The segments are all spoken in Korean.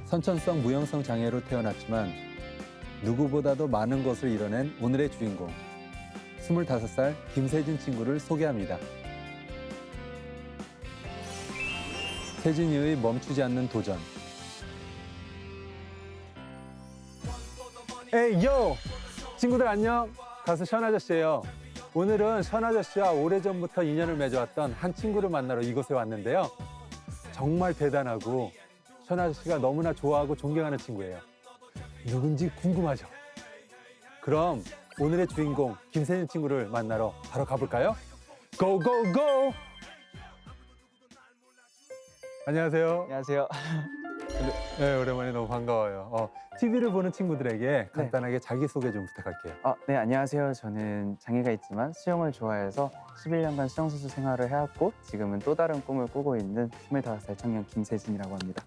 선천성 무형성 장애로 태어났지만 누구보다도 많은 것을 이뤄낸 오늘의 주인공 25살 김세진 친구를 소개합니다. 세진이의 멈추지 않는 도전. 에이 요! 친구들 안녕! 가수 션 아저씨예요. 오늘은 션 아저씨와 오래전부터 인연을 맺어왔던 한 친구를 만나러 이곳에 왔는데요. 정말 대단하고 션 아저씨가 너무나 좋아하고 존경하는 친구예요. 누군지 궁금하죠? 그럼 오늘의 주인공 김세진 친구를 만나러 바로 가볼까요? 고고고! 안녕하세요. 안녕하세요. 네, 오랜만에 너무 반가워요. TV를 보는 친구들에게 간단하게 자기소개 좀 부탁할게요. 네, 안녕하세요. 저는 장애가 있지만 수영을 좋아해서 11년간 수영선수 생활을 해왔고 지금은 또 다른 꿈을 꾸고 있는 25살 청년 김세진이라고 합니다.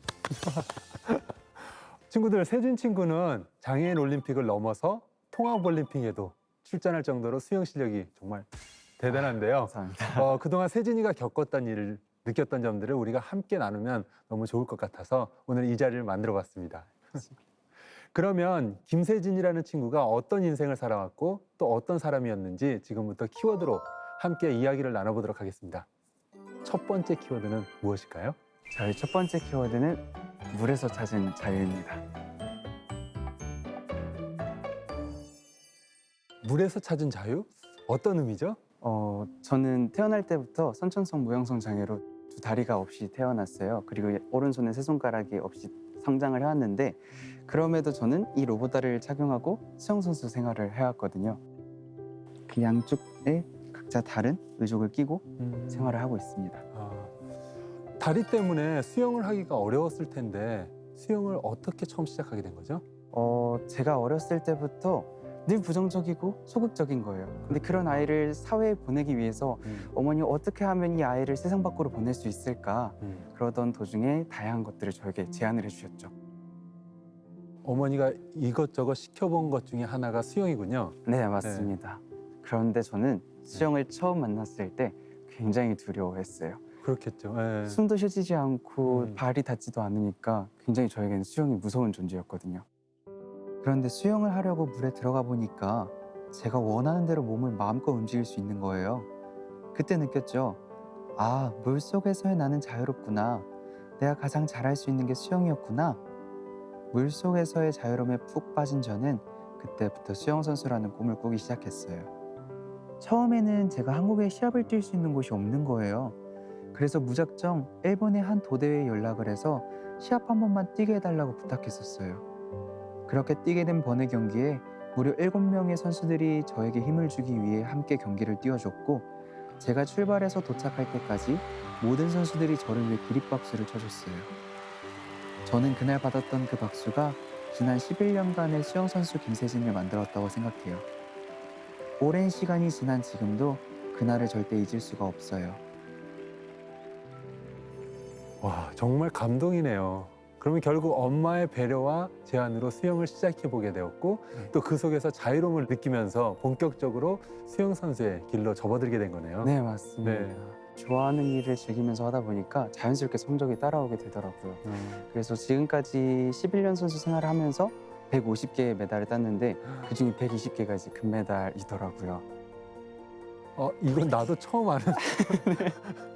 친구들, 세진 친구는 장애인 올림픽을 넘어서 통합 올림픽에도 출전할 정도로 수영 실력이 정말 대단한데요. 감사합니다. 그동안 세진이가 겪었던 일을 느꼈던 점들을 우리가 함께 나누면 너무 좋을 것 같아서 오늘 이 자리를 만들어 봤습니다. 그러면 김세진이라는 친구가 어떤 인생을 살아왔고 또 어떤 사람이었는지 지금부터 키워드로 함께 이야기를 나눠보도록 하겠습니다. 첫 번째 키워드는 무엇일까요? 저희 첫 번째 키워드는 물에서 찾은 자유입니다. 물에서 찾은 자유? 어떤 의미죠? 저는 태어날 때부터 선천성 무형성 장애로 두 다리가 없이 태어났어요. 그리고 오른손에 세 손가락이 없이 성장을 해왔는데 그럼에도 저는 이 로봇 다리를 착용하고 수영선수 생활을 해왔거든요. 그 양쪽에 각자 다른 의족을 끼고 생활을 하고 있습니다. 다리 때문에 수영을 하기가 어려웠을 텐데 수영을 어떻게 처음 시작하게 된 거죠? 제가 어렸을 때부터 늘 부정적이고 소극적인 거예요. 근데 그런 아이를 사회에 보내기 위해서 어머니가 어떻게 하면 이 아이를 세상 밖으로 보낼 수 있을까 그러던 도중에 다양한 것들을 저에게 제안을 해주셨죠. 어머니가 이것저것 시켜본 것 중에 하나가 수영이군요. 네, 맞습니다. 그런데 저는 수영을 처음 만났을 때 굉장히 두려워했어요. 그렇겠죠. 숨도 쉬지지 않고 발이 닿지도 않으니까 굉장히 저에게는 수영이 무서운 존재였거든요. 그런데 수영을 하려고 물에 들어가 보니까 제가 원하는 대로 몸을 마음껏 움직일 수 있는 거예요. 그때 느꼈죠. 아, 물속에서의 나는 자유롭구나. 내가 가장 잘할 수 있는 게 수영이었구나. 물속에서의 자유로움에 푹 빠진 저는 그때부터 수영선수라는 꿈을 꾸기 시작했어요. 처음에는 제가 한국에 시합을 뛸 수 있는 곳이 없는 거예요. 그래서 무작정 일본의 한 도대회에 연락을 해서 시합 한 번만 뛰게 해달라고 부탁했었어요. 그렇게 뛰게 된 번외 경기에 무려 7명의 선수들이 저에게 힘을 주기 위해 함께 경기를 뛰어줬고 제가 출발해서 도착할 때까지 모든 선수들이 저를 위해 기립박수를 쳐줬어요. 저는 그날 받았던 그 박수가 지난 11년간의 수영선수 김세진을 만들었다고 생각해요. 오랜 시간이 지난 지금도 그날을 절대 잊을 수가 없어요. 와, 정말 감동이네요. 그러면 결국 엄마의 배려와 제안으로 수영을 시작해보게 되었고 또 그 속에서 자유로움을 느끼면서 본격적으로 수영 선수의 길로 접어들게 된 거네요. 네, 맞습니다. 네. 좋아하는 일을 즐기면서 하다 보니까 자연스럽게 성적이 따라오게 되더라고요. 그래서 지금까지 11년 선수 생활을 하면서 150개의 메달을 땄는데 그중에 120개가 이제 금메달이더라고요. 이건 나도 처음 아는.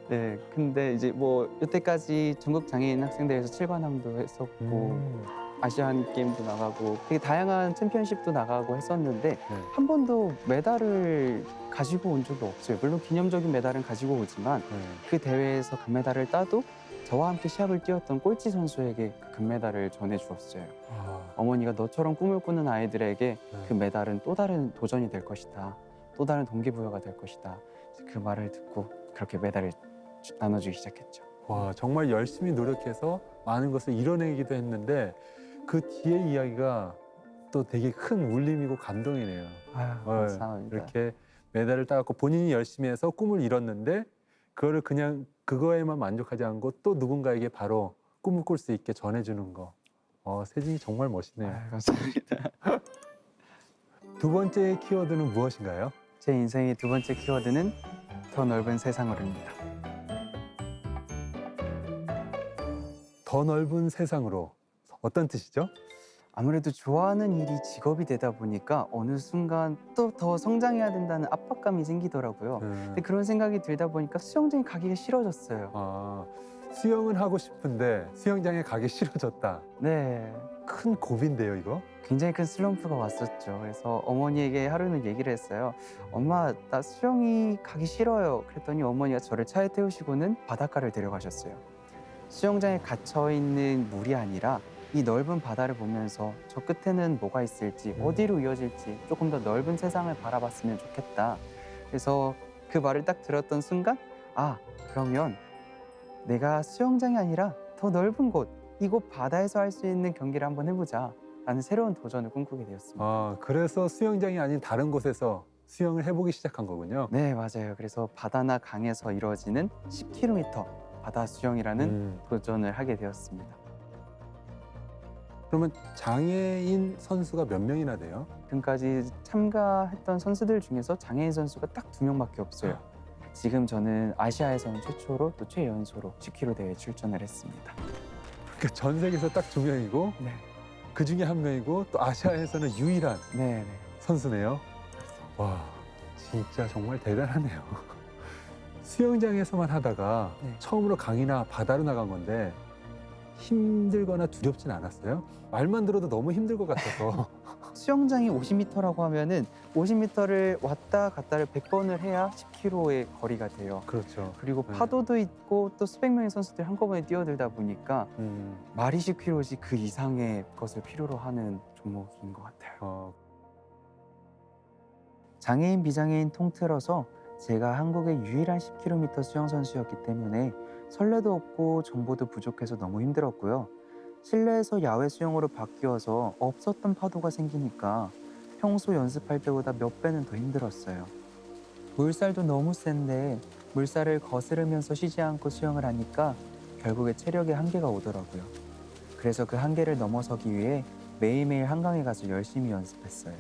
네, 근데 이제 뭐 여태까지 전국 장애인 학생대회에서 7관왕도 했었고 아시안 게임도 나가고 되게 다양한 챔피언십도 나가고 했었는데 한 번도 메달을 가지고 온 적이 없어요. 물론 기념적인 메달은 가지고 오지만 그 대회에서 금메달을 따도 저와 함께 시합을 뛰었던 꼴찌 선수에게 그 금메달을 전해주었어요. 어머니가 너처럼 꿈을 꾸는 아이들에게 그 메달은 또 다른 도전이 될 것이다. 또 다른 동기부여가 될 것이다. 그 말을 듣고 그렇게 메달을 나눠주기 시작했죠. 와, 정말 열심히 노력해서 많은 것을 이뤄내기도 했는데 그 뒤의 이야기가 또 되게 큰 울림이고 감동이네요. 감사합니다. 이렇게 메달을 따갖고 본인이 열심히 해서 꿈을 이뤘는데 그거를 그냥 그거에만 만족하지 않고 또 누군가에게 바로 꿈을 꿀 수 있게 전해주는 거. 세진이 정말 멋있네요. 감사합니다. 두 번째 키워드는 무엇인가요? 제 인생의 두 번째 키워드는 더 넓은 세상으로입니다. 더 넓은 세상으로. 어떤 뜻이죠? 아무래도 좋아하는 일이 직업이 되다 보니까 어느 순간 또 더 성장해야 된다는 압박감이 생기더라고요. 근데 그런 생각이 들다 보니까 수영장에 가기가 싫어졌어요. 아, 수영은 하고 싶은데 수영장에 가기 싫어졌다. 네. 큰 고비인데요, 이거? 굉장히 큰 슬럼프가 왔었죠. 그래서 어머니에게 하루는 얘기를 했어요. 엄마, 나 수영이 가기 싫어요. 그랬더니 어머니가 저를 차에 태우시고는 바닷가를 데려가셨어요. 수영장에 갇혀 있는 물이 아니라 이 넓은 바다를 보면서 저 끝에는 뭐가 있을지, 어디로 이어질지 조금 더 넓은 세상을 바라봤으면 좋겠다. 그래서 그 말을 딱 들었던 순간, 아, 그러면 내가 수영장이 아니라 더 넓은 곳, 이곳 바다에서 할 수 있는 경기를 한번 해보자 라는 새로운 도전을 꿈꾸게 되었습니다. 아, 그래서 수영장이 아닌 다른 곳에서 수영을 해보기 시작한 거군요. 네, 맞아요. 그래서 바다나 강에서 이루어지는 10km 바다 수영이라는 도전을 하게 되었습니다. 그러면 장애인 선수가 몇 명이나 돼요? 지금까지 참가했던 선수들 중에서 장애인 선수가 딱 2명밖에 없어요. 지금 저는 아시아에서는 최초로 또 최연소로 10km 대회에 출전을 했습니다. 그러니까 전 세계에서 딱 2명이고 네, 그 중에 1명이고 또 아시아에서는 유일한 네, 네. 선수네요. 와, 진짜 정말 대단하네요. 수영장에서만 하다가 네. 처음으로 강이나 바다로 나간 건데 힘들거나 두렵진 않았어요? 말만 들어도 너무 힘들 것 같아서. 수영장이 50m라고 하면은 50m를 왔다 갔다를 100번을 해야 10km의 거리가 돼요. 그렇죠. 그리고 네. 파도도 있고 또 수백 명의 선수들이 한꺼번에 뛰어들다 보니까 말이 10km지 그 이상의 것을 필요로 하는 종목인 것 같아요. 어, 장애인 비장애인 통틀어서 제가 한국의 유일한 10km 수영 선수였기 때문에 선례도 없고 정보도 부족해서 너무 힘들었고요. 실내에서 야외 수영으로 바뀌어서 없었던 파도가 생기니까 평소 연습할 때보다 몇 배는 더 힘들었어요. 물살도 너무 센데 물살을 거스르면서 쉬지 않고 수영을 하니까 결국에 체력의 한계가 오더라고요. 그래서 그 한계를 넘어서기 위해 매일매일 한강에 가서 열심히 연습했어요.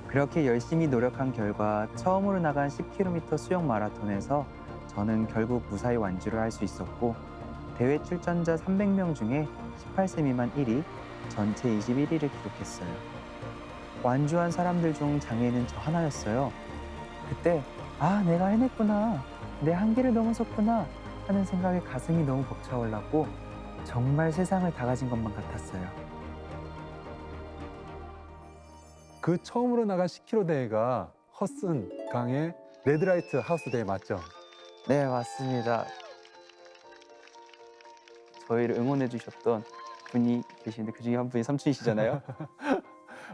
그렇게 열심히 노력한 결과 처음으로 나간 10km 수영 마라톤에서 저는 결국 무사히 완주를 할 수 있었고 대회 출전자 300명 중에 18세 미만 1위, 전체 21위를 기록했어요. 완주한 사람들 중 장애인은 저 하나였어요. 그때 아, 내가 해냈구나, 내 한계를 넘어섰구나 하는 생각에 가슴이 너무 벅차올랐고 정말 세상을 다 가진 것만 같았어요. 그 처음으로 나간 10km 대회가 허슨 강의 레드라이트 하우스 대회 맞죠? 네, 맞습니다. 저희를 응원해 주셨던 분이 계시는데 그중에 한 분이 삼촌이시잖아요.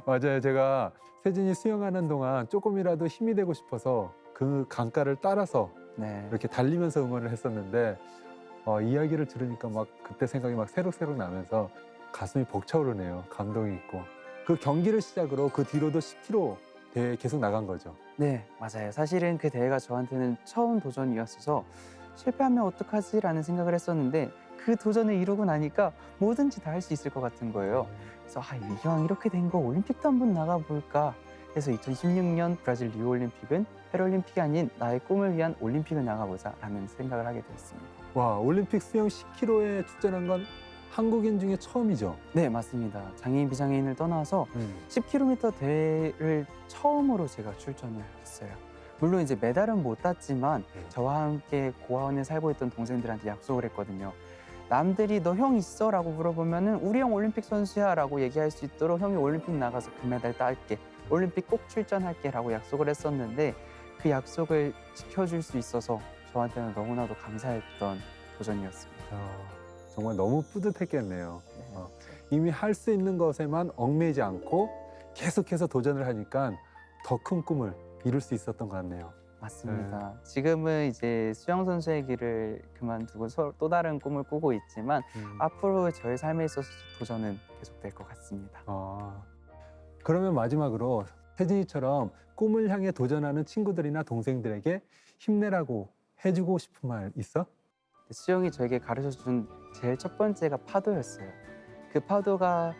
맞아요. 제가 세진이 수영하는 동안 조금이라도 힘이 되고 싶어서 그 강가를 따라서 네. 이렇게 달리면서 응원을 했었는데 이야기를 들으니까 막 그때 생각이 막 새록새록 나면서 가슴이 벅차오르네요. 감동이 있고. 그 경기를 시작으로 그 뒤로도 10km 대회에 계속 나간 거죠. 네, 맞아요. 사실은 그 대회가 저한테는 처음 도전이었어서 실패하면 어떡하지라는 생각을 했었는데 그 도전을 이루고 나니까 뭐든지 다 할 수 있을 것 같은 거예요. 그래서 이왕 이렇게 된 거 올림픽도 한번 나가볼까 해서 2016년 브라질 리우올림픽은 패럴림픽이 아닌 나의 꿈을 위한 올림픽을 나가보자라는 생각을 하게 되었습니다. 와, 올림픽 수영 10km에 출전한 건 한국인 중에 처음이죠. 네, 맞습니다. 장애인 비장애인을 떠나서 10km 대회를 처음으로 제가 출전을 했어요. 물론 이제 메달은 못 땄지만 저와 함께 고아원에 살고 있던 동생들한테 약속을 했거든요. 남들이 너 형 있어? 라고 물어보면은 우리 형 올림픽 선수야 라고 얘기할 수 있도록 형이 올림픽 나가서 금메달 딸게, 올림픽 꼭 출전할게 라고 약속을 했었는데 그 약속을 지켜줄 수 있어서 저한테는 너무나도 감사했던 도전이었습니다. 정말 너무 뿌듯했겠네요. 네. 이미 할 수 있는 것에만 얽매이지 않고 계속해서 도전을 하니까 더 큰 꿈을 이룰 수 있었던 것 같네요. 맞습니다. 지금은 이제 수영 선수의 길을 그만두고 또 다른 꿈을 꾸고 있지만 앞으로 저의 삶에 있어서 도전은 계속될 것 같습니다. 그러면 마지막으로 세진이처럼 꿈을 향해 도전하는 친구들이나 동생들에게 힘내라고 해주고 싶은 말 있어? 수영이 저에게 가르쳐준 제일 첫 번째가 파도였어요. 그 파도가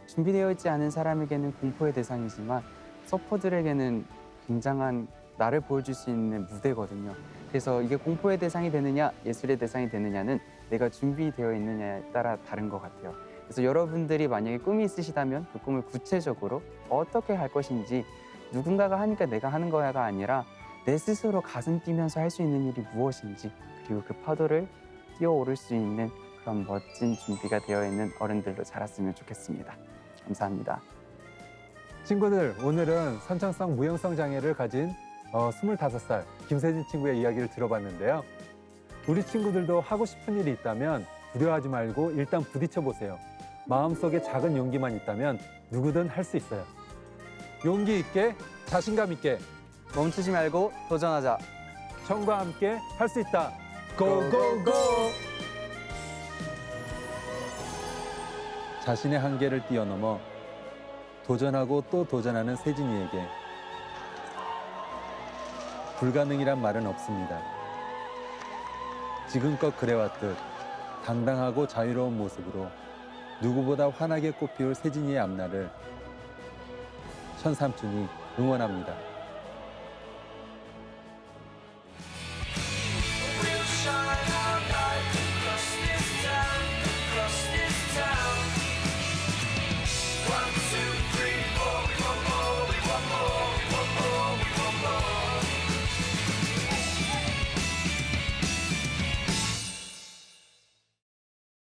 준비되어 있지 않은 사람에게는 공포의 대상이지만 서퍼들에게는 굉장한 나를 보여줄 수 있는 무대거든요. 그래서 이게 공포의 대상이 되느냐 예술의 대상이 되느냐는 내가 준비되어 있느냐에 따라 다른 것 같아요. 그래서 여러분들이 만약에 꿈이 있으시다면 그 꿈을 구체적으로 어떻게 할 것인지 누군가가 하니까 내가 하는 거야가 아니라 내 스스로 가슴 뛰면서 할 수 있는 일이 무엇인지 그리고 그 파도를 뛰어오를 수 있는 그런 멋진 준비가 되어 있는 어른들로 자랐으면 좋겠습니다. 감사합니다. 친구들, 오늘은 선천성 무형성 장애를 가진 25살 김세진 친구의 이야기를 들어봤는데요. 우리 친구들도 하고 싶은 일이 있다면 두려워하지 말고 일단 부딪혀 보세요. 마음속에 작은 용기만 있다면 누구든 할 수 있어요. 용기 있게, 자신감 있게, 멈추지 말고 도전하자. 청과 함께 할 수 있다. 고고고! 자신의 한계를 뛰어넘어 도전하고 또 도전하는 세진이에게 불가능이란 말은 없습니다. 지금껏 그래왔듯 당당하고 자유로운 모습으로 누구보다 환하게 꽃피울 세진이의 앞날을 현삼촌이 응원합니다.